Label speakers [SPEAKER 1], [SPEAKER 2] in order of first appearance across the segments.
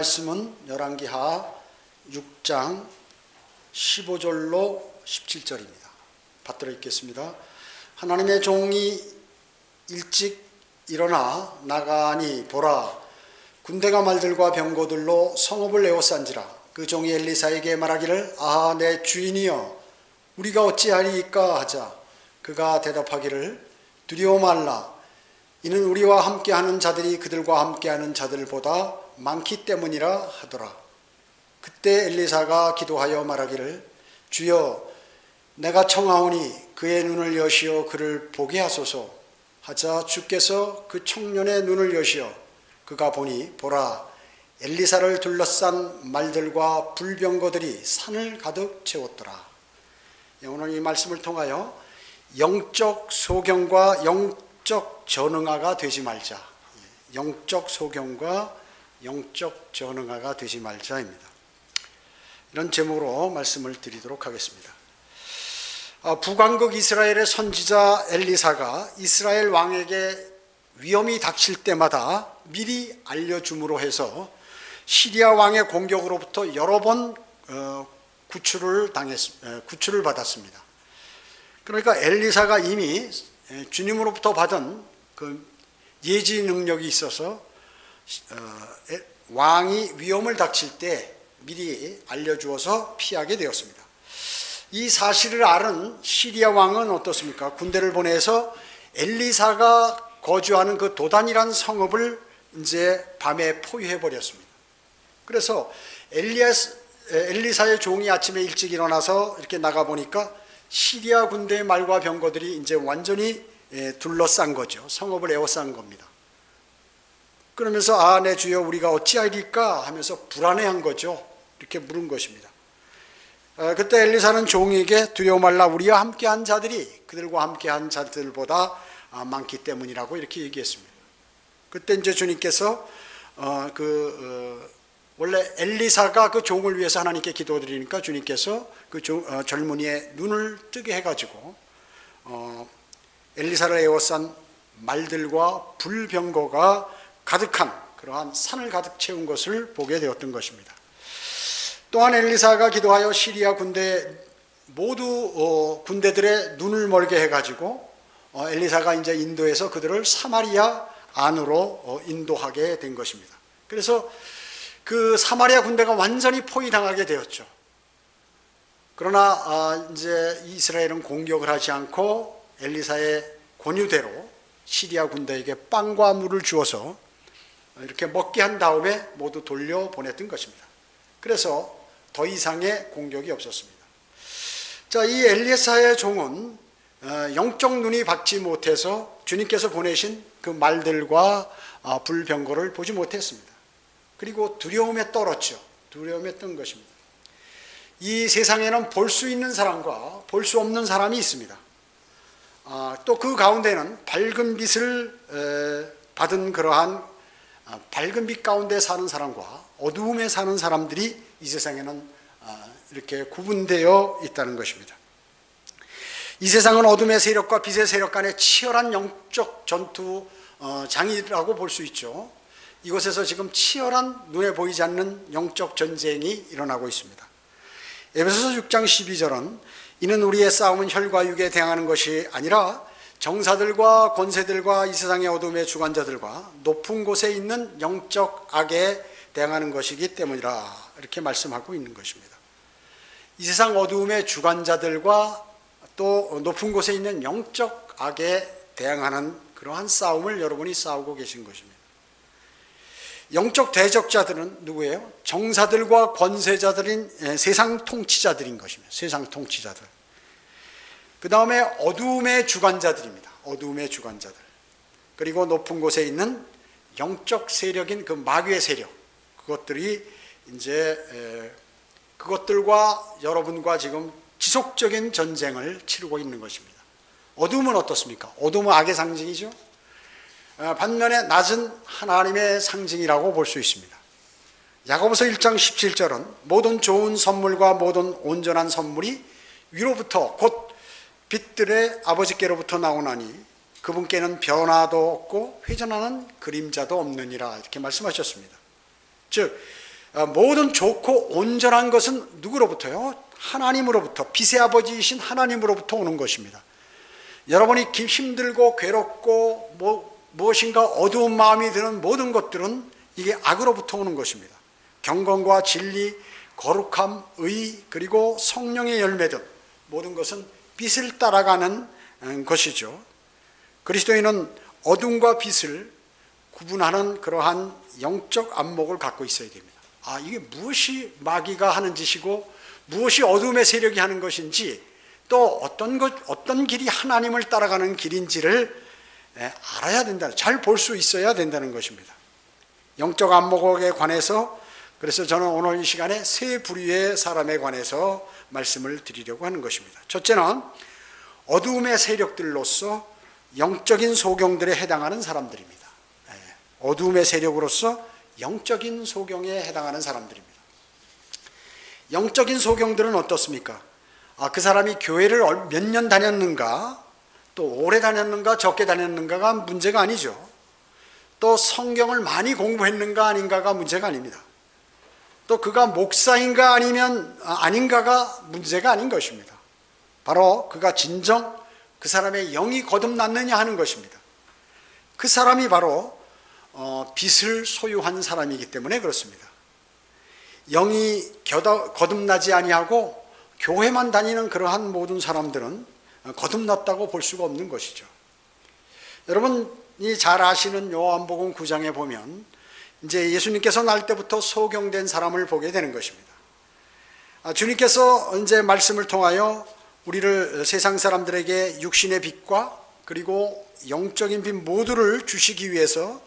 [SPEAKER 1] 말씀은 열왕기하 6장 15절로 17절입니다. 받들어 읽겠습니다. 하나님의 종이 일찍 일어나 나가니 보라, 군대가 말들과 병거들로 성읍을 에워싼지라. 그 종이 엘리사에게 말하기를, 아하, 내 주인이여, 우리가 어찌하리이까 하자. 그가 대답하기를, 두려워 말라. 이는 우리와 함께하는 자들이 그들과 함께하는 자들보다 많기 때문이라 하더라. 그때 엘리사가 기도하여 말하기를, 주여, 내가 청하오니 그의 눈을 여시어 그를 보게 하소서 하자. 주께서 그 청년의 눈을 여시어 그가 보니 보라, 엘리사를 둘러싼 말들과 불병거들이 산을 가득 채웠더라. 오늘 이 말씀을 통하여 영적 소경과 영적 전응아가 되지 말자. 영적 소경과 영적 전응아가 되지 말자입니다. 이런 제목으로 말씀을 드리도록 하겠습니다. 북왕국 이스라엘의 선지자 엘리사가 이스라엘 왕에게 위험이 닥칠 때마다 미리 알려줌으로 해서 시리아 왕의 공격으로부터 여러 번 구출을 받았습니다. 그러니까 엘리사가 이미 주님으로부터 받은 그 예지 능력이 있어서 왕이 위험을 닥칠 때 미리 알려주어서 피하게 되었습니다. 이 사실을 알은 시리아 왕은 어떻습니까? 군대를 보내서 엘리사가 거주하는 그 도단이란 성읍을 이제 밤에 포위해 버렸습니다. 그래서 엘리사의 종이 아침에 일찍 일어나서 이렇게 나가 보니까 시리아 군대의 말과 병거들이 이제 완전히 둘러싼 거죠. 성읍을 에워싼 겁니다. 그러면서 내 주여, 우리가 어찌하리까 하면서 불안해한 거죠. 이렇게 물은 것입니다. 그때 엘리사는 종에게 두려워 말라, 우리와 함께한 자들이 그들과 함께한 자들보다 많기 때문이라고 이렇게 얘기했습니다. 그때 이제 주님께서 원래 엘리사가 그 종을 위해서 하나님께 기도드리니까 주님께서 그 젊은이의 눈을 뜨게 해가지고 엘리사를 에워싼 말들과 불병거가 가득한 그러한 산을 가득 채운 것을 보게 되었던 것입니다. 또한 엘리사가 기도하여 시리아 군대들의 눈을 멀게 해가지고 엘리사가 이제 인도해서 그들을 사마리아 안으로 인도하게 된 것입니다. 그래서 그 사마리아 군대가 완전히 포위당하게 되었죠. 그러나 이제 이스라엘은 공격을 하지 않고 엘리사의 권유대로 시리아 군대에게 빵과 물을 주어서 이렇게 먹게 한 다음에 모두 돌려보냈던 것입니다. 그래서 더 이상의 공격이 없었습니다. 자, 이 엘리사의 종은 영적 눈이 받지 못해서 주님께서 보내신 그 말들과 불병거를 보지 못했습니다. 그리고 두려움에 떨었죠. 두려움에 떤 것입니다. 이 세상에는 볼 수 있는 사람과 볼 수 없는 사람이 있습니다. 또 그 가운데는 밝은 빛을 받은 그러한 밝은 빛 가운데 사는 사람과 어두움에 사는 사람들이 이 세상에는 이렇게 구분되어 있다는 것입니다. 이 세상은 어둠의 세력과 빛의 세력 간의 치열한 영적 전투장이라고 볼 수 있죠. 이곳에서 지금 치열한 눈에 보이지 않는 영적 전쟁이 일어나고 있습니다. 에베소서 6장 12절은 이는 우리의 싸움은 혈과 육에 대항하는 것이 아니라 정사들과 권세들과 이 세상의 어둠의 주관자들과 높은 곳에 있는 영적 악에 대항하는 것이기 때문이라, 이렇게 말씀하고 있는 것입니다. 이 세상 어두움의 주관자들과 또 높은 곳에 있는 영적 악에 대항하는 그러한 싸움을 여러분이 싸우고 계신 것입니다. 영적 대적자들은 누구예요? 정사들과 권세자들인 세상 통치자들인 것입니다. 세상 통치자들. 그 다음에 어두움의 주관자들입니다. 어두움의 주관자들. 그리고 높은 곳에 있는 영적 세력인 그 마귀의 세력. 그것들이 이제 그것들과 여러분과 지금 지속적인 전쟁을 치르고 있는 것입니다. 어두움은 어떻습니까? 어두움은 악의 상징이죠. 반면에 낮은 하나님의 상징이라고 볼 수 있습니다. 야고보서 1장 17절은 모든 좋은 선물과 모든 온전한 선물이 위로부터 곧 빛들의 아버지께로부터 나오나니 그분께는 변화도 없고 회전하는 그림자도 없느니라, 이렇게 말씀하셨습니다. 즉 모든 좋고 온전한 것은 누구로부터요? 하나님으로부터, 빛의 아버지이신 하나님으로부터 오는 것입니다. 여러분이 힘들고 괴롭고 무엇인가 어두운 마음이 드는 모든 것들은 이게 악으로부터 오는 것입니다. 경건과 진리, 거룩함, 의, 그리고 성령의 열매 등 모든 것은 빛을 따라가는 것이죠. 그리스도인은 어둠과 빛을 구분하는 그러한 영적 안목을 갖고 있어야 됩니다. 이게 무엇이 마귀가 하는 짓이고 무엇이 어둠의 세력이 하는 것인지, 또 어떤 길이 하나님을 따라가는 길인지를 알아야 된다. 잘 볼 수 있어야 된다는 것입니다. 영적 안목에 관해서, 그래서 저는 오늘 이 시간에 세 부류의 사람에 관해서 말씀을 드리려고 하는 것입니다. 첫째는 어두움의 세력들로서 영적인 소경들에 해당하는 사람들입니다. 어두움의 세력으로서 영적인 소경에 해당하는 사람들입니다. 영적인 소경들은 어떻습니까? 그 사람이 교회를 몇 년 다녔는가, 또 오래 다녔는가 적게 다녔는가가 문제가 아니죠. 또 성경을 많이 공부했는가 아닌가가 문제가 아닙니다. 또 그가 목사인가 아닌가가 문제가 아닌 것입니다. 바로 그가 진정 그 사람의 영이 거듭났느냐 하는 것입니다. 그 사람이 바로 빛을 소유한 사람이기 때문에 그렇습니다. 영이 거듭나지 아니하고 교회만 다니는 그러한 모든 사람들은 거듭났다고 볼 수가 없는 것이죠. 여러분이 잘 아시는 요한복음 9장에 보면 이제 예수님께서 날 때부터 소경된 사람을 보게 되는 것입니다. 주님께서 이제 말씀을 통하여 우리를 세상 사람들에게 육신의 빛과 그리고 영적인 빛 모두를 주시기 위해서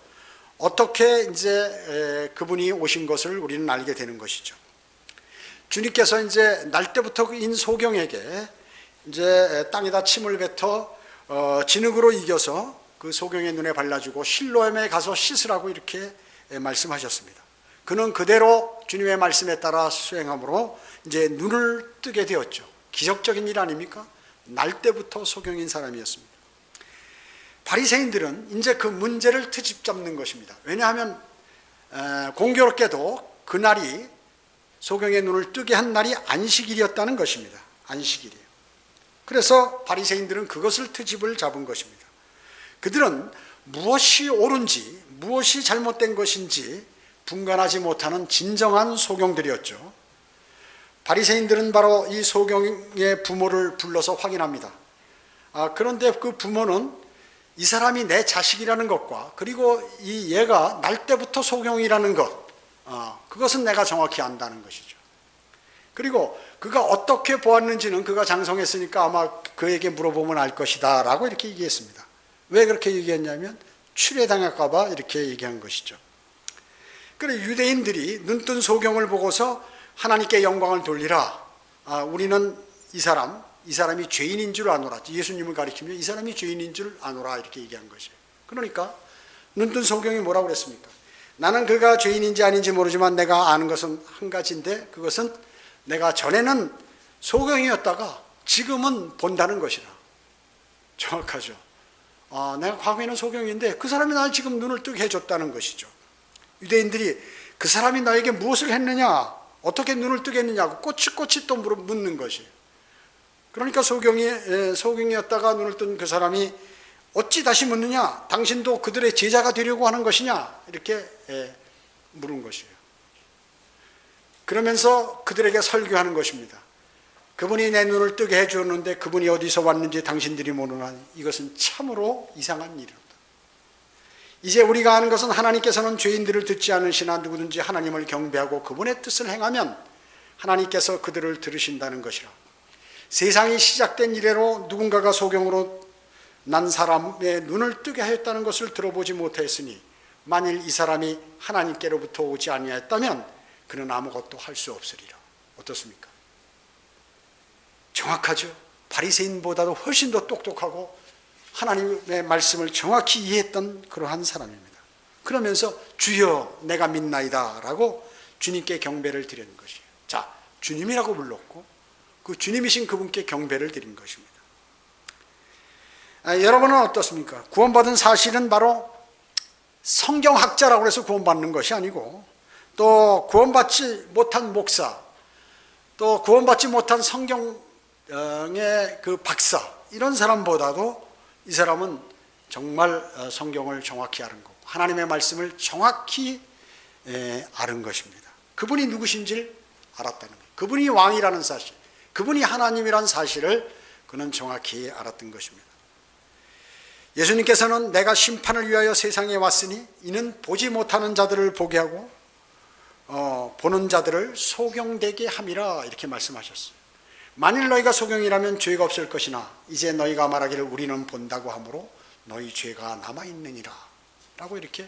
[SPEAKER 1] 어떻게 이제 그분이 오신 것을 우리는 알게 되는 것이죠. 주님께서 이제 날 때부터인 소경에게 이제 땅에다 침을 뱉어 진흙으로 이겨서 그 소경의 눈에 발라주고 실로암에 가서 씻으라고 이렇게 말씀하셨습니다. 그는 그대로 주님의 말씀에 따라 수행함으로 이제 눈을 뜨게 되었죠. 기적적인 일 아닙니까? 날 때부터 소경인 사람이었습니다. 바리새인들은 이제 그 문제를 트집 잡는 것입니다. 왜냐하면 공교롭게도 그날이 소경의 눈을 뜨게 한 날이 안식일이었다는 것입니다. 안식일이에요. 그래서 바리새인들은 그것을 트집을 잡은 것입니다. 그들은 무엇이 옳은지 무엇이 잘못된 것인지 분간하지 못하는 진정한 소경들이었죠. 바리새인들은 바로 이 소경의 부모를 불러서 확인합니다. 그런데 그 부모는 이 사람이 내 자식이라는 것과 그리고 이 얘가 날 때부터 소경이라는 것, 그것은 내가 정확히 안다는 것이죠. 그리고 그가 어떻게 보았는지는 그가 장성했으니까 아마 그에게 물어보면 알 것이다 라고 이렇게 얘기했습니다. 왜 그렇게 얘기했냐면 출애당할까 봐 이렇게 얘기한 것이죠. 그래 유대인들이 눈뜬 소경을 보고서 하나님께 영광을 돌리라. 우리는 이 사람이 죄인인 줄 아노라. 예수님을 가리키며 이 사람이 죄인인 줄 아노라 이렇게 얘기한 것이에요. 그러니까 눈뜬 소경이 뭐라고 그랬습니까? 나는 그가 죄인인지 아닌지 모르지만 내가 아는 것은 한 가지인데 그것은 내가 전에는 소경이었다가 지금은 본다는 것이라. 정확하죠. 내가 과거에는 소경인데 그 사람이 나를 지금 눈을 뜨게 해줬다는 것이죠. 유대인들이 그 사람이 나에게 무엇을 했느냐, 어떻게 눈을 뜨게 했느냐고 꼬치꼬치 또 묻는 것이에요. 그러니까 소경이었다가 눈을 뜬 그 사람이 어찌 다시 묻느냐, 당신도 그들의 제자가 되려고 하는 것이냐 이렇게 물은 것이에요. 그러면서 그들에게 설교하는 것입니다. 그분이 내 눈을 뜨게 해주었는데 그분이 어디서 왔는지 당신들이 모르나니 이것은 참으로 이상한 일이다. 이제 우리가 아는 것은 하나님께서는 죄인들을 듣지 않으시나 누구든지 하나님을 경배하고 그분의 뜻을 행하면 하나님께서 그들을 들으신다는 것이라. 세상이 시작된 이래로 누군가가 소경으로 난 사람의 눈을 뜨게 하였다는 것을 들어보지 못했으니 만일 이 사람이 하나님께로부터 오지 아니하였다면 그는 아무것도 할 수 없으리라. 어떻습니까? 정확하죠. 바리새인보다도 훨씬 더 똑똑하고 하나님의 말씀을 정확히 이해했던 그러한 사람입니다. 그러면서 주여 내가 믿나이다 라고 주님께 경배를 드리는 것이에요. 자, 주님이라고 불렀고 그 주님이신 그분께 경배를 드린 것입니다. 여러분은 어떻습니까? 구원받은 사실은 바로 성경학자라고 해서 구원받는 것이 아니고 또 구원받지 못한 목사, 또 구원받지 못한 성경의 그 박사, 이런 사람보다도 이 사람은 정말 성경을 정확히 아는 거고 하나님의 말씀을 정확히 아는 것입니다. 그분이 누구신지를 알았다는 거예요. 그분이 왕이라는 사실, 그분이 하나님이라는 사실을 그는 정확히 알았던 것입니다. 예수님께서는 내가 심판을 위하여 세상에 왔으니 이는 보지 못하는 자들을 보게 하고 보는 자들을 소경되게 함이라, 이렇게 말씀하셨어요. 만일 너희가 소경이라면 죄가 없을 것이나 이제 너희가 말하기를 우리는 본다고 하므로 너희 죄가 남아있느니라 라고, 이렇게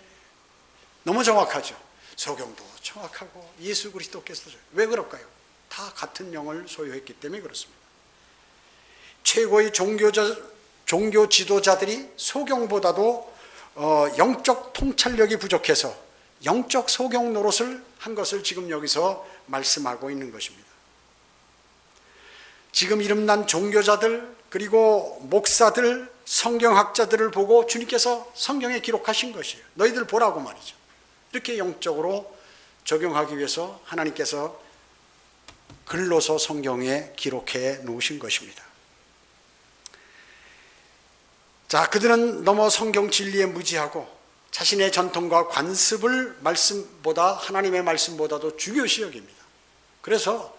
[SPEAKER 1] 너무 정확하죠. 소경도 정확하고 예수 그리스도께서 왜 그럴까요? 다 같은 영을 소유했기 때문에 그렇습니다. 최고의 종교 지도자들이 소경보다도 영적 통찰력이 부족해서 영적 소경 노릇을 한 것을 지금 여기서 말씀하고 있는 것입니다. 지금 이름난 종교자들, 그리고 목사들, 성경학자들을 보고 주님께서 성경에 기록하신 것이에요. 너희들 보라고 말이죠. 이렇게 영적으로 적용하기 위해서 하나님께서 글로서 성경에 기록해 놓으신 것입니다. 자, 그들은 너무 성경 진리에 무지하고 자신의 전통과 관습을 말씀보다, 하나님의 말씀보다도 중요시 여깁니다. 그래서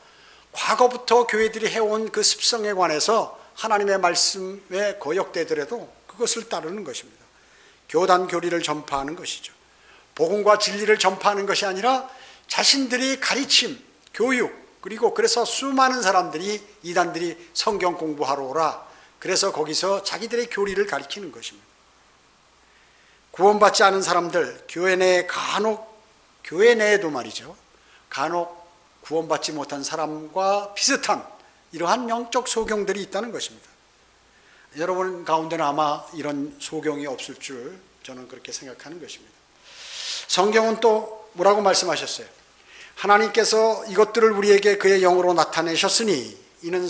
[SPEAKER 1] 과거부터 교회들이 해온 그 습성에 관해서 하나님의 말씀에 거역되더라도 그것을 따르는 것입니다. 교단 교리를 전파하는 것이죠. 복음과 진리를 전파하는 것이 아니라 자신들이 가르침, 교육, 그리고 그래서 수많은 사람들이, 이단들이 성경 공부하러 오라, 그래서 거기서 자기들의 교리를 가르치는 것입니다. 구원받지 않은 사람들, 교회 내에도 말이죠, 간혹 구원받지 못한 사람과 비슷한 이러한 영적 소경들이 있다는 것입니다. 여러분 가운데는 아마 이런 소경이 없을 줄 저는 그렇게 생각하는 것입니다. 성경은 또 뭐라고 말씀하셨어요? 하나님께서 이것들을 우리에게 그의 영으로 나타내셨으니 이는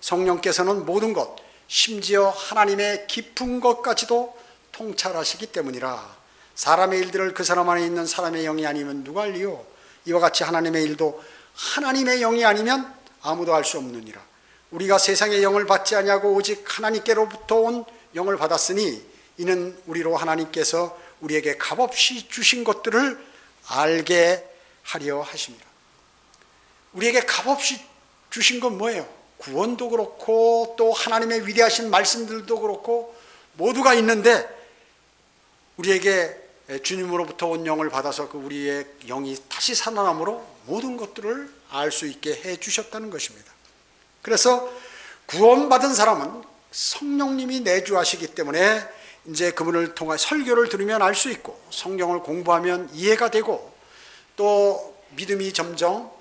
[SPEAKER 1] 성령께서는 모든 것, 심지어 하나님의 깊은 것까지도 통찰하시기 때문이라. 사람의 일들을 그 사람 안에 있는 사람의 영이 아니면 누가 알리요? 이와 같이 하나님의 일도 하나님의 영이 아니면 아무도 알 수 없느니라. 우리가 세상의 영을 받지 아니하고 오직 하나님께로부터 온 영을 받았으니 이는 우리로 하나님께서 우리에게 값없이 주신 것들을 알게 하려 하십니다. 우리에게 값없이 주신 건 뭐예요? 구원도 그렇고 또 하나님의 위대하신 말씀들도 그렇고 모두가 있는데, 우리에게 주님으로부터 온 영을 받아서 그 우리의 영이 다시 살아남으로 모든 것들을 알 수 있게 해 주셨다는 것입니다. 그래서 구원받은 사람은 성령님이 내주하시기 때문에 이제 그분을 통해 설교를 들으면 알 수 있고 성경을 공부하면 이해가 되고 또 믿음이 점점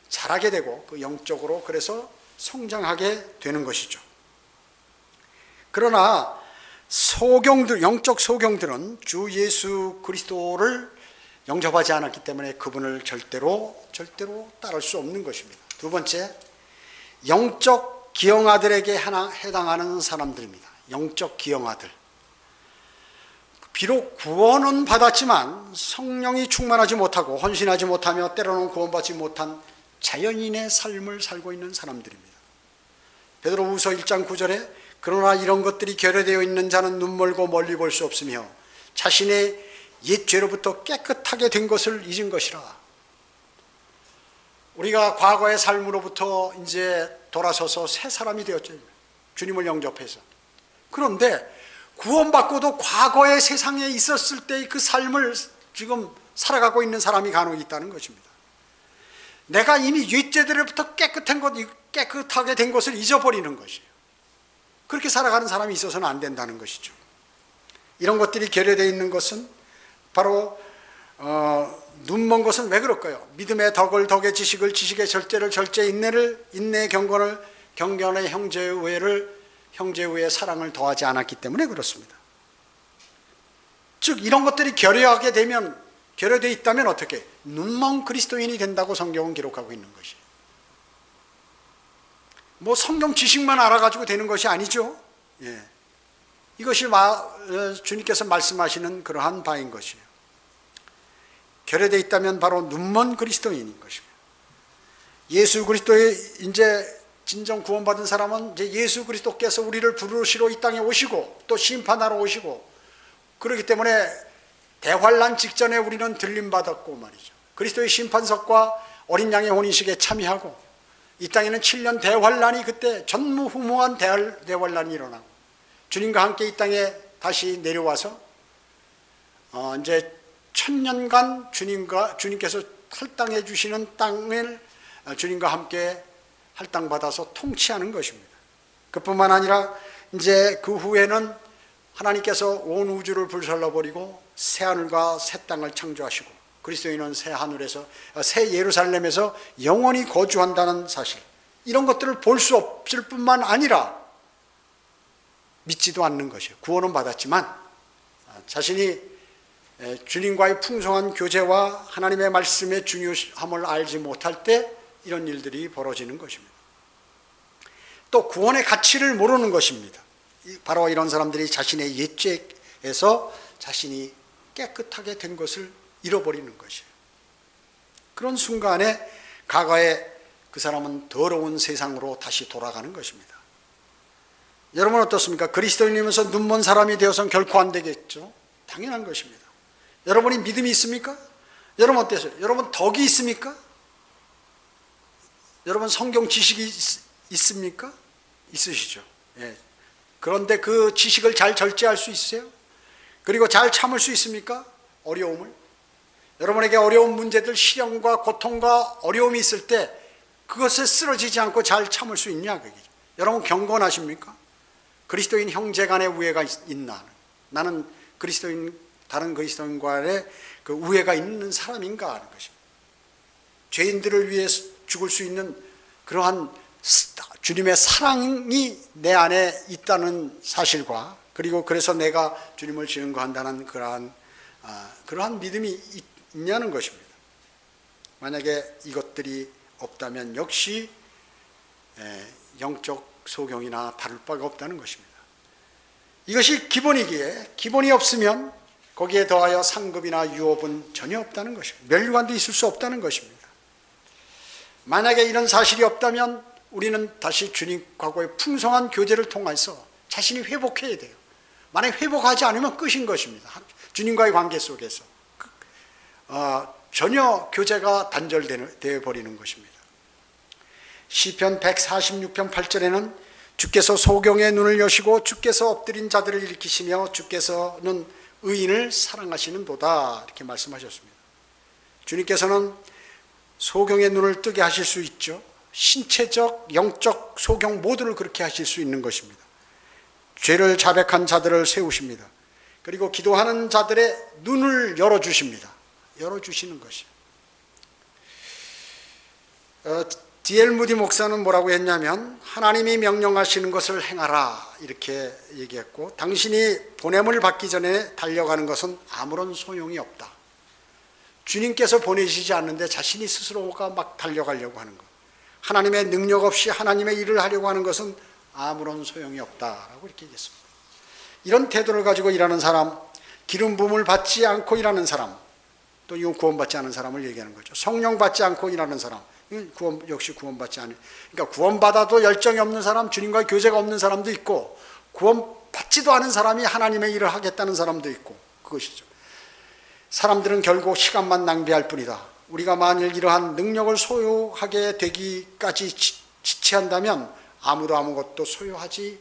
[SPEAKER 1] 자라게 되고 그 영적으로 그래서 성장하게 되는 것이죠. 그러나 소경들, 영적 소경들은 주 예수 그리스도를 영접하지 않았기 때문에 그분을 절대로 따를 수 없는 것입니다. 두 번째, 영적 기형아들에게 해당하는 사람들입니다. 영적 기형아들. 비록 구원은 받았지만 성령이 충만하지 못하고 헌신하지 못하며 때로는 구원받지 못한 자연인의 삶을 살고 있는 사람들입니다. 베드로후서 1장 9절에 그러나 이런 것들이 결여되어 있는 자는 눈멀고 멀리 볼 수 없으며 자신의 옛 죄로부터 깨끗하게 된 것을 잊은 것이라. 우리가 과거의 삶으로부터 이제 돌아서서 새 사람이 되었죠. 주님을 영접해서. 그런데 구원받고도 과거의 세상에 있었을 때의 그 삶을 지금 살아가고 있는 사람이 간혹 있다는 것입니다. 내가 이미 옛죄들로부터 깨끗하게 된 것을 잊어버리는 것이에요. 그렇게 살아가는 사람이 있어서는 안 된다는 것이죠. 이런 것들이 결여되어 있는 것은 바로 눈먼 것은 왜 그럴까요? 믿음의 덕을 덕의 지식을 지식의 절제를 절제 인내의 경건의 형제의 사랑을 더하지 않았기 때문에 그렇습니다. 즉 이런 것들이 결여되어 있다면 어떻게? 눈먼 그리스도인이 된다고 성경은 기록하고 있는 것이에요. 뭐 성경 지식만 알아가지고 되는 것이 아니죠. 예. 이것이 주님께서 말씀하시는 그러한 바인 것이에요. 결여되어 있다면 바로 눈먼 그리스도인인 것입니다. 예수 그리스도의 이제 진정 구원받은 사람은 이제 예수 그리스도께서 우리를 부르시러 이 땅에 오시고 또 심판하러 오시고, 그렇기 때문에 대환란 직전에 우리는 들림받았고 말이죠. 그리스도의 심판석과 어린 양의 혼인식에 참여하고, 이 땅에는 7년 대환란이 그때 전무후무한 대환란이 일어나고, 주님과 함께 이 땅에 다시 내려와서 이제 1000년간 주님께서 할당해 주시는 땅을 주님과 함께 할당받아서 통치하는 것입니다. 그뿐만 아니라 이제 그 후에는 하나님께서 온 우주를 불살라버리고 새 하늘과 새 땅을 창조하시고, 그리스도인은 새 하늘에서, 새 예루살렘에서 영원히 거주한다는 사실, 이런 것들을 볼 수 없을 뿐만 아니라 믿지도 않는 것이에요. 구원은 받았지만 자신이 주님과의 풍성한 교제와 하나님의 말씀의 중요함을 알지 못할 때 이런 일들이 벌어지는 것입니다. 또 구원의 가치를 모르는 것입니다. 바로 이런 사람들이 자신의 옛죄에서 자신이 깨끗하게 된 것을 잃어버리는 것이에요. 그런 순간에 과거에 그 사람은 더러운 세상으로 다시 돌아가는 것입니다. 여러분 어떻습니까? 그리스도인이면서 눈먼 사람이 되어서는 결코 안 되겠죠. 당연한 것입니다. 여러분이 믿음이 있습니까? 여러분 어때서요? 여러분 덕이 있습니까? 여러분 성경 지식이 있습니까? 있으시죠. 예. 그런데 그 지식을 잘 절제할 수 있어요? 그리고 잘 참을 수 있습니까? 어려움을. 여러분에게 어려운 문제들, 시련과 고통과 어려움이 있을 때 그것에 쓰러지지 않고 잘 참을 수 있냐? 그게. 여러분 경건하십니까? 그리스도인 형제 간의 우애가 있나? 나는 다른 그리스도인 간의 그 우애가 있는 사람인가 하는 것입니다. 죄인들을 위해 죽을 수 있는 그러한 주님의 사랑이 내 안에 있다는 사실과, 그리고 그래서 내가 주님을 증거한다는 그러한 믿음이 있냐는 것입니다. 만약에 이것들이 없다면 역시 영적 소경이나 다를 바가 없다는 것입니다. 이것이 기본이기에 기본이 없으면 거기에 더하여 상급이나 유업은 전혀 없다는 것입니다. 면류관도 있을 수 없다는 것입니다. 만약에 이런 사실이 없다면 우리는 다시 주님과의 풍성한 교제를 통해서 자신이 회복해야 돼요. 만약 회복하지 않으면 끝인 것입니다. 주님과의 관계 속에서 전혀 교제가 단절되어 버리는 것입니다. 시편 146편 8절에는 주께서 소경의 눈을 여시고 주께서 엎드린 자들을 일으키시며 주께서는 의인을 사랑하시는도다, 이렇게 말씀하셨습니다. 주님께서는 소경의 눈을 뜨게 하실 수 있죠. 신체적, 영적 소경 모두를 그렇게 하실 수 있는 것입니다. 죄를 자백한 자들을 세우십니다. 그리고 기도하는 자들의 눈을 열어주십니다. 열어주시는 것이에요. D.L. 무디 목사는 뭐라고 했냐면, 하나님이 명령하시는 것을 행하라, 이렇게 얘기했고, 당신이 보냄을 받기 전에 달려가는 것은 아무런 소용이 없다. 주님께서 보내시지 않는데 자신이 스스로가 막 달려가려고 하는 것, 하나님의 능력 없이 하나님의 일을 하려고 하는 것은 아무런 소용이 없다라고 이렇게 얘기했습니다. 이런 태도를 가지고 일하는 사람, 기름 부음을 받지 않고 일하는 사람, 또 이건 구원받지 않은 사람을 얘기하는 거죠. 성령 받지 않고 일하는 사람, 역시 구원받지 않은, 그러니까 구원받아도 열정이 없는 사람, 주님과의 교제가 없는 사람도 있고, 구원받지도 않은 사람이 하나님의 일을 하겠다는 사람도 있고, 그것이죠. 사람들은 결국 시간만 낭비할 뿐이다. 우리가 만일 이러한 능력을 소유하게 되기까지 지체한다면 아무도 아무것도 소유하지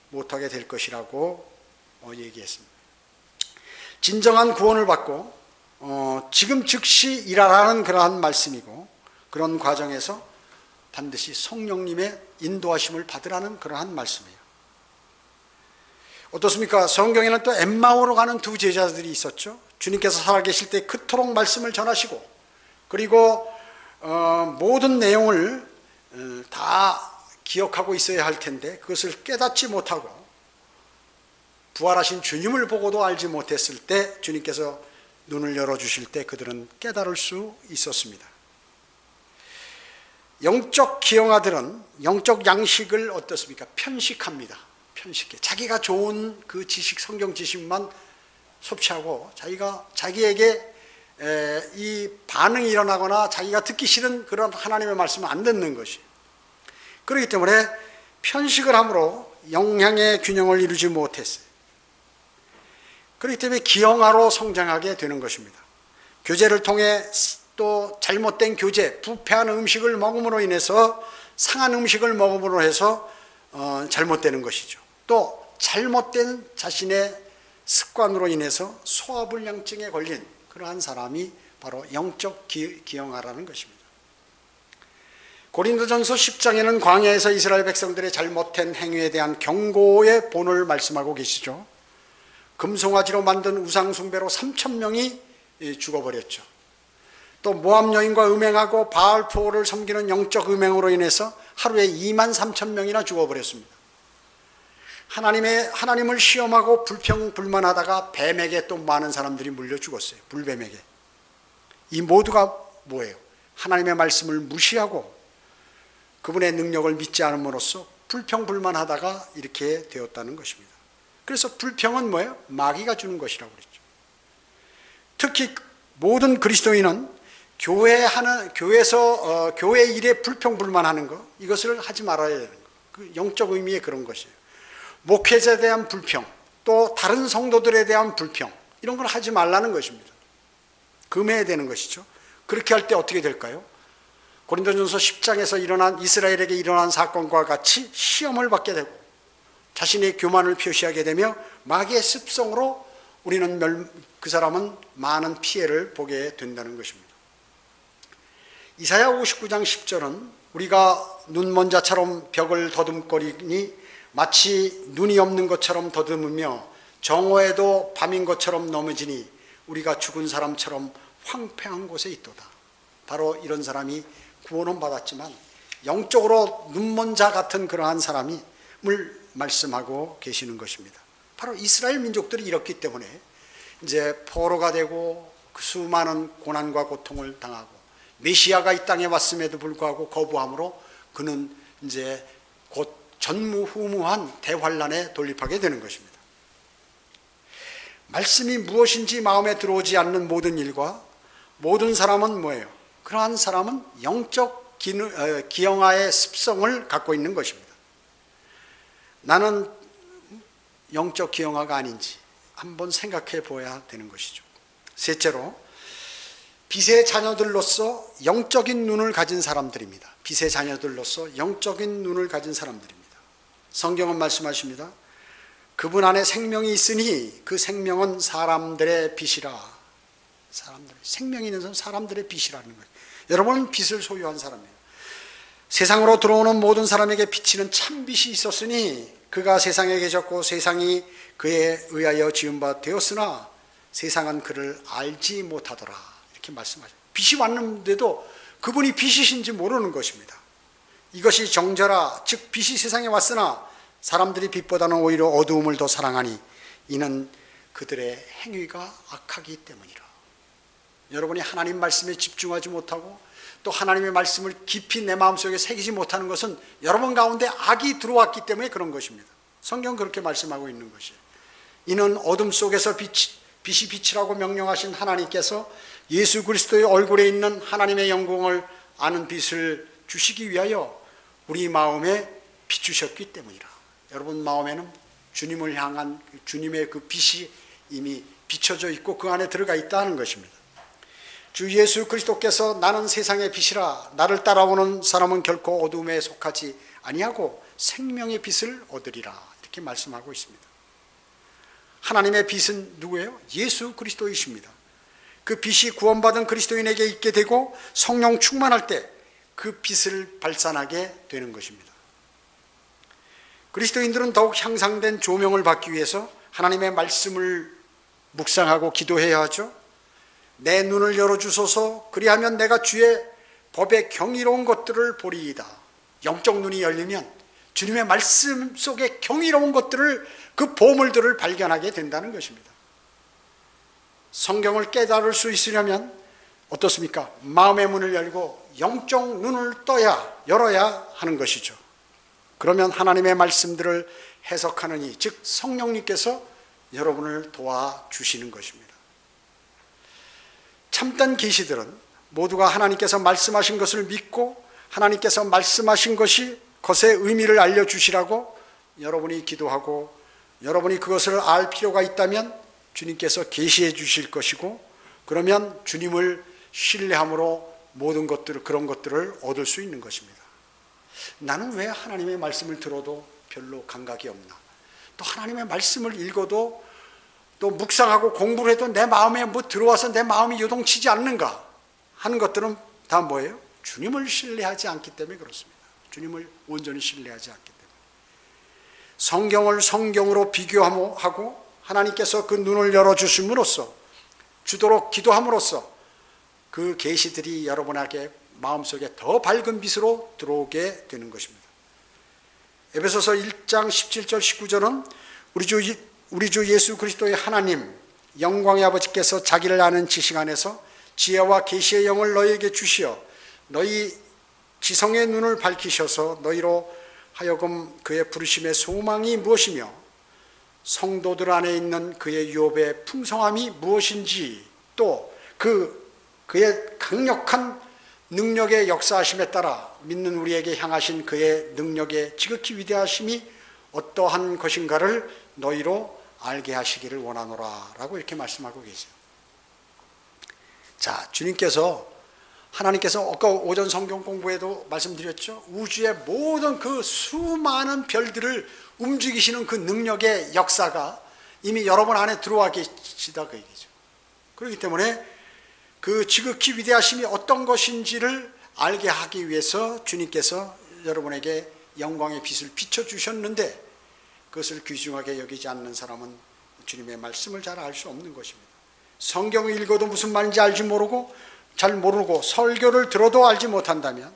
[SPEAKER 1] 못하게 될 것이라고 얘기했습니다. 진정한 구원을 받고 지금 즉시 일하라는 그러한 말씀이고, 그런 과정에서 반드시 성령님의 인도하심을 받으라는 그러한 말씀이에요. 어떻습니까? 성경에는 또 엠마오로 가는 두 제자들이 있었죠. 주님께서 살아계실 때 그토록 말씀을 전하시고, 그리고 모든 내용을 다 기억하고 있어야 할 텐데 그것을 깨닫지 못하고 부활하신 주님을 보고도 알지 못했을 때 주님께서 눈을 열어주실 때 그들은 깨달을 수 있었습니다. 영적 기형아들은 영적 양식을 어떻습니까? 편식합니다. 편식해. 자기가 좋은 그 지식, 성경 지식만 섭취하고 자기에게 이 반응이 일어나거나 자기가 듣기 싫은 그런 하나님의 말씀을 안 듣는 것이. 그렇기 때문에 편식을 함으로 영양의 균형을 이루지 못했어요. 그렇기 때문에 기형아로 성장하게 되는 것입니다. 교제를 통해 또 잘못된 교제, 부패한 음식을 먹음으로 인해서, 상한 음식을 먹음으로 해서 잘못되는 것이죠. 또 잘못된 자신의 습관으로 인해서 소화불량증에 걸린 그러한 사람이 바로 영적 기형아라는 것입니다. 고린도전서 10장에는 광야에서 이스라엘 백성들의 잘못된 행위에 대한 경고의 본을 말씀하고 계시죠. 금송아지로 만든 우상숭배로 3,000명이 죽어버렸죠. 또 모압 여인과 음행하고 바알포를 섬기는 영적 음행으로 인해서 하루에 23,000명이나 죽어버렸습니다. 하나님을 시험하고 불평불만하다가 뱀에게 또 많은 사람들이 물려 죽었어요. 불뱀에게. 이 모두가 뭐예요? 하나님의 말씀을 무시하고 그분의 능력을 믿지 않음으로써 불평불만하다가 이렇게 되었다는 것입니다. 그래서 불평은 뭐예요? 마귀가 주는 것이라고 그랬죠. 특히 모든 그리스도인은 교회에서 교회 일에 불평불만하는 것, 이것을 하지 말아야 되는 것. 그 영적 의미의 그런 것이에요. 목회자에 대한 불평, 또 다른 성도들에 대한 불평, 이런 걸 하지 말라는 것입니다. 금해야 되는 것이죠. 그렇게 할 때 어떻게 될까요? 고린도전서 10장에서 이스라엘에게 일어난 사건과 같이 시험을 받게 되고 자신의 교만을 표시하게 되며 마귀의 습성으로 그 사람은 많은 피해를 보게 된다는 것입니다. 이사야 59장 10절은 우리가 눈먼 자처럼 벽을 더듬거리니 마치 눈이 없는 것처럼 더듬으며 정오에도 밤인 것처럼 넘어지니 우리가 죽은 사람처럼 황폐한 곳에 있도다. 바로 이런 사람이 구원은 받았지만 영적으로 눈먼 자 같은 그러한 사람을 말씀하고 계시는 것입니다. 바로 이스라엘 민족들이 이렇기 때문에 이제 포로가 되고 수많은 고난과 고통을 당하고 메시아가 이 땅에 왔음에도 불구하고 거부함으로 그는 이제 곧 전무후무한 대환란에 돌입하게 되는 것입니다. 말씀이 무엇인지 마음에 들어오지 않는 모든 일과 모든 사람은 뭐예요? 그러한 사람은 영적 기형아의 습성을 갖고 있는 것입니다. 나는 영적 기형아가 아닌지 한번 생각해 보아야 되는 것이죠. 셋째로, 빛의 자녀들로서 영적인 눈을 가진 사람들입니다. 빛의 자녀들로서 영적인 눈을 가진 사람들입니다. 성경은 말씀하십니다. 그분 안에 생명이 있으니 그 생명은 사람들의 빛이라. 생명이 있는 사람, 사람들의 빛이라는 거예요. 여러분은 빛을 소유한 사람이에요. 세상으로 들어오는 모든 사람에게 비치는 참 빛이 있었으니 그가 세상에 계셨고 세상이 그에 의하여 지은 바 되었으나 세상은 그를 알지 못하더라. 이렇게 말씀하죠. 빛이 왔는데도 그분이 빛이신지 모르는 것입니다. 이것이 정죄라, 즉 빛이 세상에 왔으나 사람들이 빛보다는 오히려 어두움을 더 사랑하니 이는 그들의 행위가 악하기 때문이라. 여러분이 하나님 말씀에 집중하지 못하고 또 하나님의 말씀을 깊이 내 마음속에 새기지 못하는 것은 여러분 가운데 악이 들어왔기 때문에 그런 것입니다. 성경은 그렇게 말씀하고 있는 것이에요. 이는 어둠 속에서 빛이 빛이라고 명령하신 하나님께서 예수 그리스도의 얼굴에 있는 하나님의 영광을 아는 빛을 주시기 위하여 우리 마음에 비추셨기 때문이라. 여러분 마음에는 주님을 향한 주님의 그 빛이 이미 비춰져 있고 그 안에 들어가 있다는 것입니다. 주 예수 그리스도께서 나는 세상의 빛이라, 나를 따라오는 사람은 결코 어둠에 속하지 아니하고 생명의 빛을 얻으리라. 이렇게 말씀하고 있습니다. 하나님의 빛은 누구예요? 예수 그리스도이십니다. 그 빛이 구원받은 그리스도인에게 있게 되고 성령 충만할 때 그 빛을 발산하게 되는 것입니다. 그리스도인들은 더욱 향상된 조명을 받기 위해서 하나님의 말씀을 묵상하고 기도해야 하죠. 내 눈을 열어주소서, 그리하면 내가 주의 법의 경이로운 것들을 보리이다. 영적 눈이 열리면 주님의 말씀 속에 경이로운 것들을, 그 보물들을 발견하게 된다는 것입니다. 성경을 깨달을 수 있으려면 어떻습니까? 마음의 문을 열고 영적 눈을 열어야 하는 것이죠. 그러면 하나님의 말씀들을 해석하느니, 즉 성령님께서 여러분을 도와주시는 것입니다. 참된 계시들은 모두가 하나님께서 말씀하신 것을 믿고 하나님께서 말씀하신 것이 것의 의미를 알려주시라고 여러분이 기도하고 여러분이 그것을 알 필요가 있다면 주님께서 계시해 주실 것이고, 그러면 주님을 신뢰함으로 모든 것들을, 그런 것들을 얻을 수 있는 것입니다. 나는 왜 하나님의 말씀을 들어도 별로 감각이 없나? 또 하나님의 말씀을 읽어도 또 묵상하고 공부를 해도 내 마음에 뭐 들어와서 내 마음이 요동치지 않는가 하는 것들은 다 뭐예요? 주님을 신뢰하지 않기 때문에 그렇습니다. 주님을 온전히 신뢰하지 않기 때문에. 성경을 성경으로 비교하고 하나님께서 그 눈을 열어주심으로써, 주도록 기도함으로써 그 계시들이 여러분에게 마음속에 더 밝은 빛으로 들어오게 되는 것입니다. 에베소서 1장 17절 19절은 우리 주 예수 그리스도의 하나님 영광의 아버지께서 자기를 아는 지식 안에서 지혜와 계시의 영을 너희에게 주시어 너희 지성의 눈을 밝히셔서 너희로 하여금 그의 부르심의 소망이 무엇이며 성도들 안에 있는 그의 유업의 풍성함이 무엇인지, 또 그의 강력한 능력의 역사하심에 따라 믿는 우리에게 향하신 그의 능력의 지극히 위대하심이 어떠한 것인가를 너희로 알게 하시기를 원하노라 라고 이렇게 말씀하고 계세요. 자, 하나님께서 아까 오전 성경 공부에도 말씀드렸죠. 우주의 모든 그 수많은 별들을 움직이시는 그 능력의 역사가 이미 여러분 안에 들어와 계시다 그 얘기죠. 그렇기 때문에 그 지극히 위대하심이 어떤 것인지를 알게 하기 위해서 주님께서 여러분에게 영광의 빛을 비춰주셨는데, 그것을 귀중하게 여기지 않는 사람은 주님의 말씀을 잘 알 수 없는 것입니다. 성경을 읽어도 무슨 말인지 잘 모르고 설교를 들어도 알지 못한다면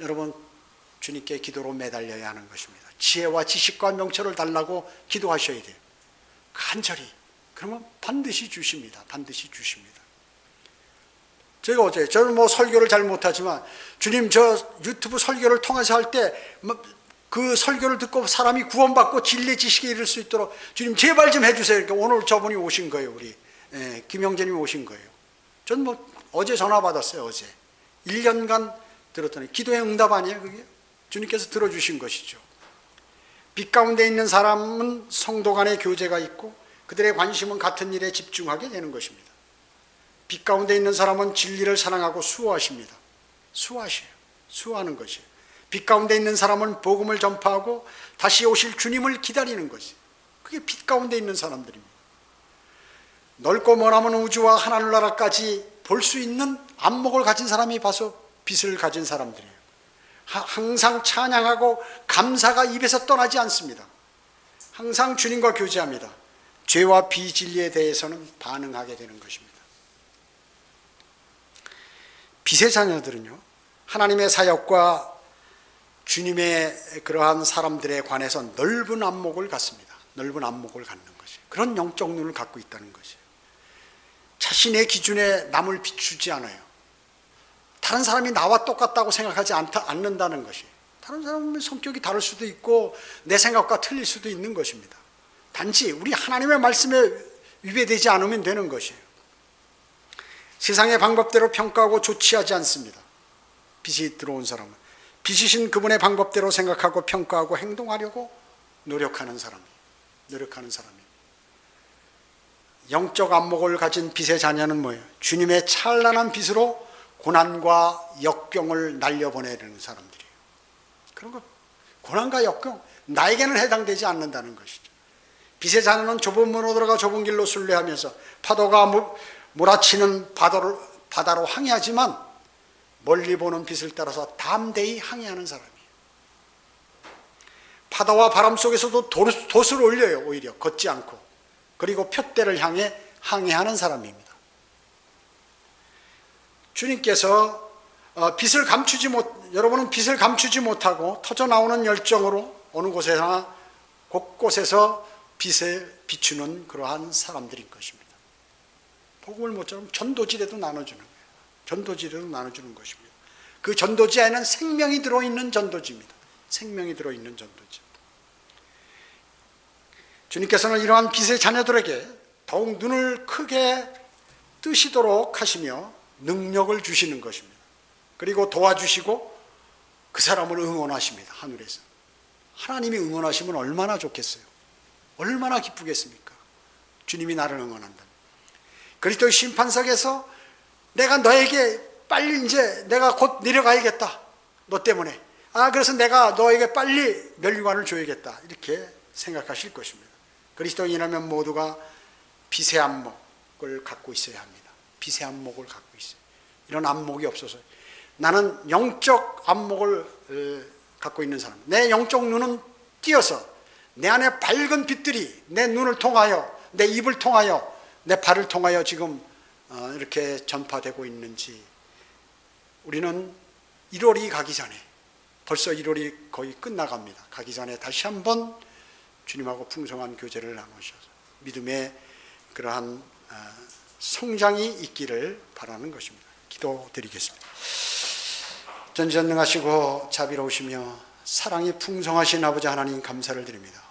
[SPEAKER 1] 여러분 주님께 기도로 매달려야 하는 것입니다. 지혜와 지식과 명철을 달라고 기도하셔야 돼요. 간절히. 그러면 반드시 주십니다. 반드시 주십니다. 제가 어제, 저는 뭐 설교를 잘 못하지만 주님 저 유튜브 설교를 통해서 할 때 그 설교를 듣고 사람이 구원받고 진리의 지식에 이를 수 있도록 주님 제발 좀 해주세요. 그러니까 오늘 저분이 오신 거예요. 우리 김영재님이 오신 거예요. 전 뭐 어제 전화 받았어요. 어제 1년간 들었더니 기도의 응답 아니에요 그게? 주님께서 들어주신 것이죠. 빛 가운데 있는 사람은 성도 간의 교제가 있고 그들의 관심은 같은 일에 집중하게 되는 것입니다. 빛 가운데 있는 사람은 진리를 사랑하고 수호하십니다. 수호하는 것이에요. 빛 가운데 있는 사람은 복음을 전파하고 다시 오실 주님을 기다리는 것이에요. 그게 빛 가운데 있는 사람들입니다. 넓고 머나먼 우주와 하늘나라까지 볼 수 있는 안목을 가진 사람이 봐서 빛을 가진 사람들이에요. 항상 찬양하고 감사가 입에서 떠나지 않습니다. 항상 주님과 교제합니다. 죄와 비진리에 대해서는 반응하게 되는 것입니다. 빛의 자녀들은요, 하나님의 사역과 주님의 그러한 사람들에 관해서 넓은 안목을 갖습니다. 넓은 안목을 갖는 것이에요. 그런 영적 눈을 갖고 있다는 것이에요. 자신의 기준에 남을 비추지 않아요. 다른 사람이 나와 똑같다고 생각하지 않는다는 것이에요. 다른 사람은 성격이 다를 수도 있고 내 생각과 틀릴 수도 있는 것입니다. 단지 우리 하나님의 말씀에 위배되지 않으면 되는 것이에요. 세상의 방법대로 평가하고 조치하지 않습니다. 빛이 들어온 사람은 빛이신 그분의 방법대로 생각하고 평가하고 행동하려고 노력하는 사람입니다. 영적 안목을 가진 빛의 자녀는 뭐예요? 주님의 찬란한 빛으로 고난과 역경을 날려보내는 사람들이에요. 그런 거, 고난과 역경, 나에게는 해당되지 않는다는 것이죠. 빛의 자녀는 좁은 문으로 들어가 좁은 길로 순례하면서 파도가 몰아치는 바다로 항해하지만 멀리 보는 빛을 따라서 담대히 항해하는 사람이에요. 파도와 바람 속에서도 돛을 올려요. 오히려 걷지 않고. 그리고 푯대를 향해 항해하는 사람입니다. 주님께서 여러분은 빛을 감추지 못하고 터져나오는 열정으로 어느 곳에나 곳곳에서 빛을 비추는 그러한 사람들인 것입니다. 복음을 모처럼 전도지대도 나눠주는 거예요. 전도지대도 나눠주는 것입니다. 그 전도지에는 생명이 들어있는 전도지입니다. 생명이 들어있는 전도지. 주님께서는 이러한 빛의 자녀들에게 더욱 눈을 크게 뜨시도록 하시며 능력을 주시는 것입니다. 그리고 도와주시고 그 사람을 응원하십니다. 하늘에서. 하나님이 응원하시면 얼마나 좋겠어요. 얼마나 기쁘겠습니까? 주님이 나를 응원한다. 그리스도의 심판석에서 내가 너에게 빨리 이제 내가 곧 내려가야겠다. 너 때문에. 그래서 내가 너에게 빨리 면류관을 줘야겠다. 이렇게 생각하실 것입니다. 그리스도인이라면 모두가 빛의 안목을 갖고 있어야 합니다. 빛의 안목을 갖고 있어요. 이런 안목이 없어서 나는 영적 안목을 갖고 있는 사람. 내 영적 눈은 띄어서 내 안에 밝은 빛들이 내 눈을 통하여 내 입을 통하여 내 발을 통하여 지금 이렇게 전파되고 있는지 우리는 1월이 가기 전에 벌써 1월이 거의 끝나갑니다. 가기 전에 다시 한번 주님하고 풍성한 교제를 나누셔서 믿음의 그러한 성장이 있기를 바라는 것입니다. 기도드리겠습니다. 전지전능하시고 자비로우시며 사랑이 풍성하신 아버지 하나님 감사를 드립니다.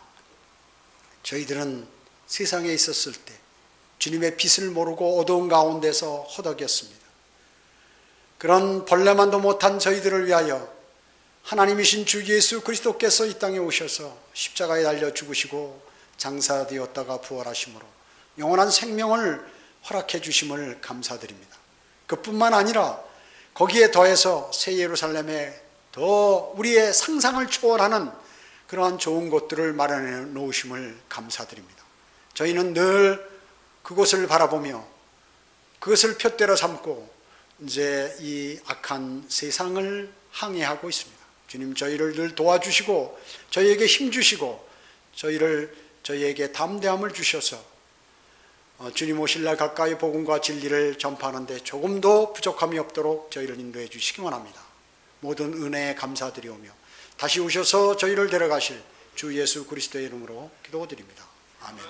[SPEAKER 1] 저희들은 세상에 있었을 때 주님의 빛을 모르고 어두운 가운데서 허덕였습니다. 그런 벌레만도 못한 저희들을 위하여 하나님이신 주 예수 그리스도께서 이 땅에 오셔서 십자가에 달려 죽으시고 장사되었다가 부활하심으로 영원한 생명을 허락해 주심을 감사드립니다. 그뿐만 아니라 거기에 더해서 새 예루살렘에 더 우리의 상상을 초월하는 그러한 좋은 것들을 마련해 놓으심을 감사드립니다. 저희는 늘 그곳을 바라보며 그것을 푯대로 삼고 이제 이 악한 세상을 항해하고 있습니다. 주님 저희를 늘 도와주시고 저희에게 힘주시고 저희에게 담대함을 주셔서 주님 오실 날 가까이 복음과 진리를 전파하는데 조금도 부족함이 없도록 저희를 인도해 주시기만 합니다. 모든 은혜에 감사드리오며 다시 오셔서 저희를 데려가실 주 예수 그리스도의 이름으로 기도드립니다. 아멘.